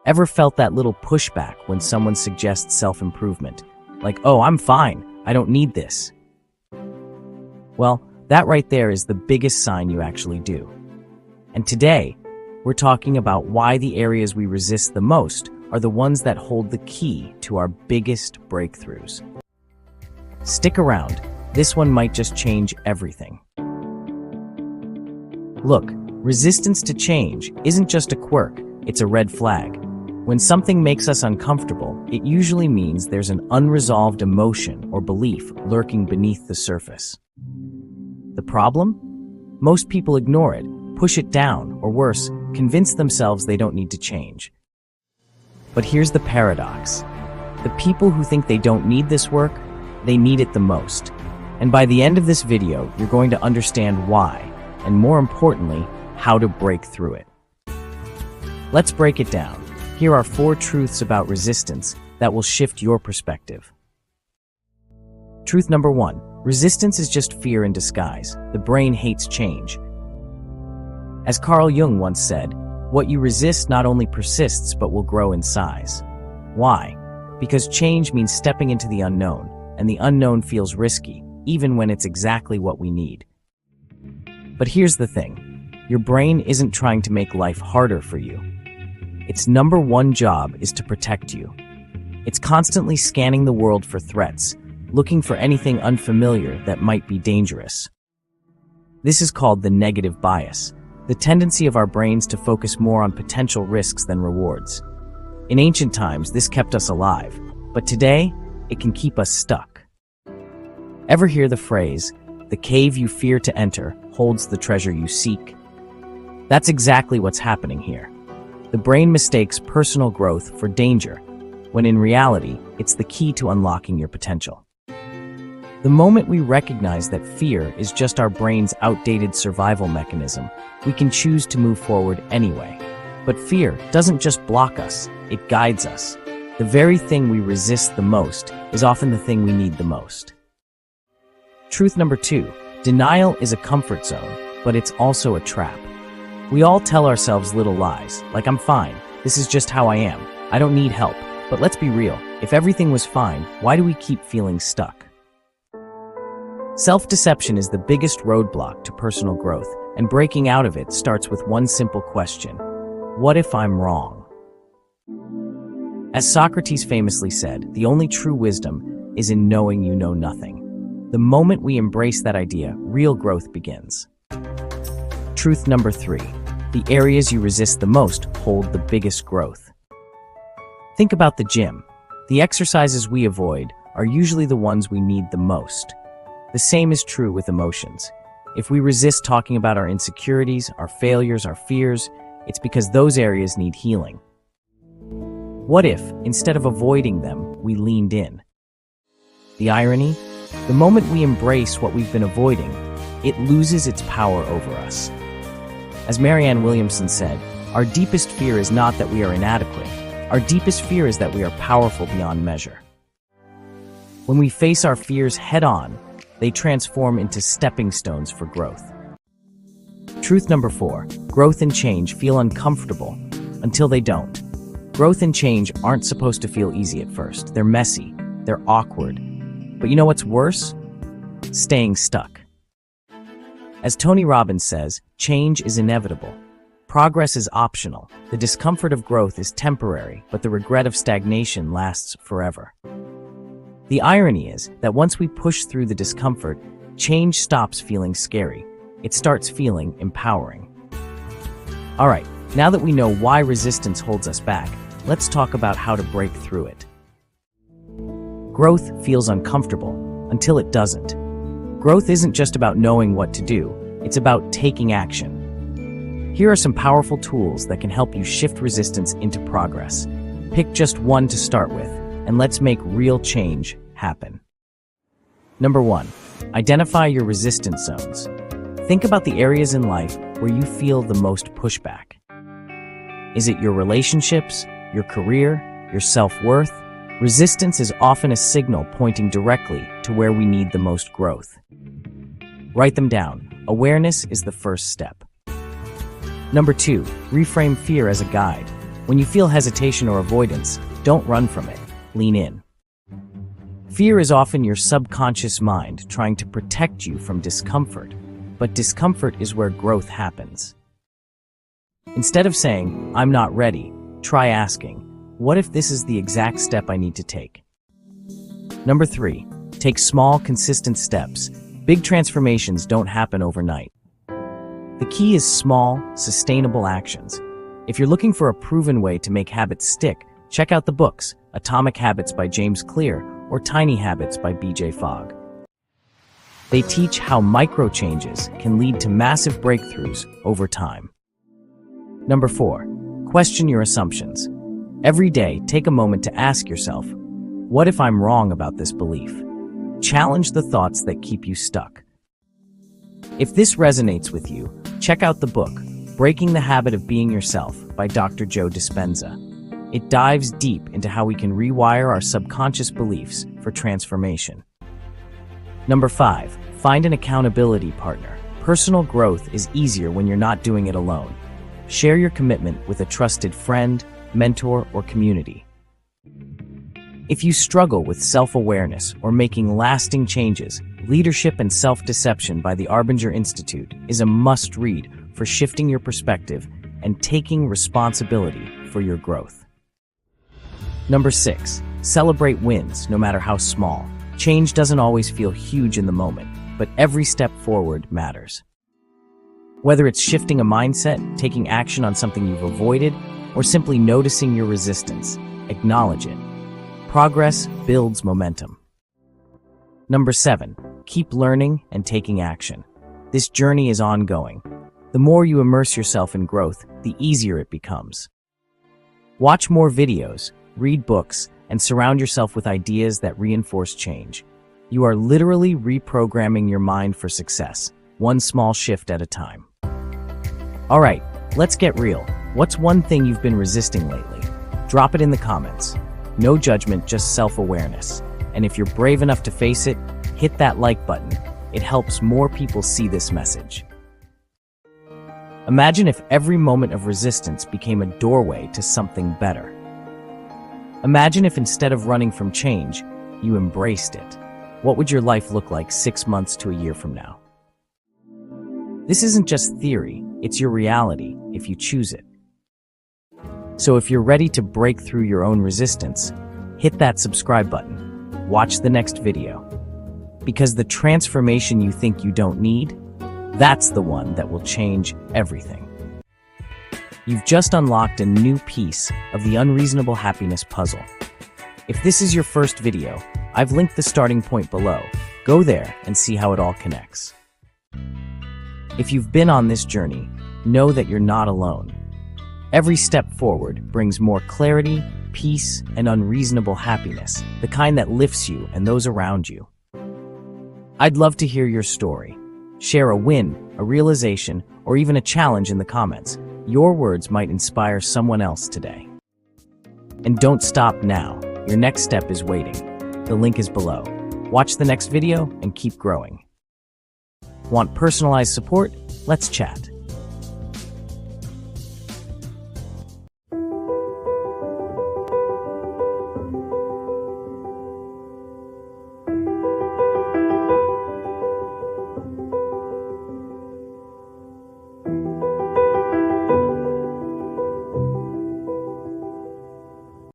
Ever felt that little pushback when someone suggests self-improvement? Like, oh, I'm fine, I don't need this. Well, that right there is the biggest sign you actually do. And today, we're talking about why the areas we resist the most are the ones that hold the key to our biggest breakthroughs. Stick around, this one might just change everything. Look, resistance to change isn't just a quirk, it's a red flag. When something makes us uncomfortable, it usually means there's an unresolved emotion or belief lurking beneath the surface. The problem? Most people ignore it, push it down, or worse, convince themselves they don't need to change. But here's the paradox. The people who think they don't need this work, they need it the most. And by the end of this video, you're going to understand why, and more importantly, how to break through it. Let's break it down. Here are 4 truths about resistance that will shift your perspective. Truth number 1. Resistance is just fear in disguise. The brain hates change. As Carl Jung once said, what you resist not only persists but will grow in size. Why? Because change means stepping into the unknown, and the unknown feels risky, even when it's exactly what we need. But here's the thing. Your brain isn't trying to make life harder for you. Its number 1 job is to protect you. It's constantly scanning the world for threats, looking for anything unfamiliar that might be dangerous. This is called the negative bias, the tendency of our brains to focus more on potential risks than rewards. In ancient times, this kept us alive, but today, it can keep us stuck. Ever hear the phrase, "The cave you fear to enter holds the treasure you seek"? That's exactly what's happening here. The brain mistakes personal growth for danger, when in reality, it's the key to unlocking your potential. The moment we recognize that fear is just our brain's outdated survival mechanism, we can choose to move forward anyway. But fear doesn't just block us, it guides us. The very thing we resist the most is often the thing we need the most. Truth number 2. Denial is a comfort zone, but it's also a trap. We all tell ourselves little lies, like I'm fine, this is just how I am, I don't need help. But let's be real, if everything was fine, why do we keep feeling stuck? Self-deception is the biggest roadblock to personal growth, and breaking out of it starts with one simple question. What if I'm wrong? As Socrates famously said, the only true wisdom is in knowing you know nothing. The moment we embrace that idea, real growth begins. Truth number 3. The areas you resist the most hold the biggest growth. Think about the gym. The exercises we avoid are usually the ones we need the most. The same is true with emotions. If we resist talking about our insecurities, our failures, our fears, it's because those areas need healing. What if, instead of avoiding them, we leaned in? The irony? The moment we embrace what we've been avoiding, it loses its power over us. As Marianne Williamson said, our deepest fear is not that we are inadequate. Our deepest fear is that we are powerful beyond measure. When we face our fears head-on, they transform into stepping stones for growth. Truth number 4. Growth and change feel uncomfortable until they don't. Growth and change aren't supposed to feel easy at first. They're messy, they're awkward. But you know what's worse? Staying stuck. As Tony Robbins says, change is inevitable. Progress is optional. The discomfort of growth is temporary, but the regret of stagnation lasts forever. The irony is that once we push through the discomfort, change stops feeling scary. It starts feeling empowering. All right, now that we know why resistance holds us back, let's talk about how to break through it. Growth feels uncomfortable until it doesn't. Growth isn't just about knowing what to do, it's about taking action. Here are some powerful tools that can help you shift resistance into progress. Pick just one to start with, and let's make real change happen. Number 1, identify your resistance zones. Think about the areas in life where you feel the most pushback. Is it your relationships, your career, your self-worth? Resistance is often a signal pointing directly to where we need the most growth. Write them down. Awareness is the first step. Number 2, reframe fear as a guide. When you feel hesitation or avoidance, don't run from it. Lean in. Fear is often your subconscious mind trying to protect you from discomfort, but discomfort is where growth happens. Instead of saying, "I'm not ready," try asking, "What if this is the exact step I need to take?" Number 3, take small, consistent steps. Big transformations don't happen overnight. The key is small, sustainable actions. If you're looking for a proven way to make habits stick, check out the books Atomic Habits by James Clear or Tiny Habits by BJ Fogg. They teach how micro changes can lead to massive breakthroughs over time. Number 4, question your assumptions. Every day, take a moment to ask yourself, what if I'm wrong about this belief? Challenge the thoughts that keep you stuck. If this resonates with you, check out the book, Breaking the Habit of Being Yourself by Dr. Joe Dispenza. It dives deep into how we can rewire our subconscious beliefs for transformation. Number 5, find an accountability partner. Personal growth is easier when you're not doing it alone. Share your commitment with a trusted friend, mentor, or community. If you struggle with self-awareness or making lasting changes, Leadership and Self-Deception by the Arbinger Institute is a must-read for shifting your perspective and taking responsibility for your growth. Number 6, celebrate wins, no matter how small. Change doesn't always feel huge in the moment, but every step forward matters. Whether it's shifting a mindset, taking action on something you've avoided, or simply noticing your resistance, acknowledge it. Progress builds momentum. Number 7, keep learning and taking action. This journey is ongoing. The more you immerse yourself in growth, the easier it becomes. Watch more videos, read books, and surround yourself with ideas that reinforce change. You are literally reprogramming your mind for success, one small shift at a time. All right, let's get real. What's one thing you've been resisting lately? Drop it in the comments. No judgment, just self-awareness. And if you're brave enough to face it, hit that like button. It helps more people see this message. Imagine if every moment of resistance became a doorway to something better. Imagine if instead of running from change, you embraced it. What would your life look like 6 months to a year from now? This isn't just theory, it's your reality if you choose it. So if you're ready to break through your own resistance, hit that subscribe button. Watch the next video. Because the transformation you think you don't need, that's the one that will change everything. You've just unlocked a new piece of the unreasonable happiness puzzle. If this is your first video, I've linked the starting point below. Go there and see how it all connects. If you've been on this journey, know that you're not alone. Every step forward brings more clarity, peace, and unreasonable happiness, the kind that lifts you and those around you. I'd love to hear your story. Share a win, a realization, or even a challenge in the comments. Your words might inspire someone else today. And don't stop now. Your next step is waiting. The link is below. Watch the next video and keep growing. Want personalized support? Let's chat.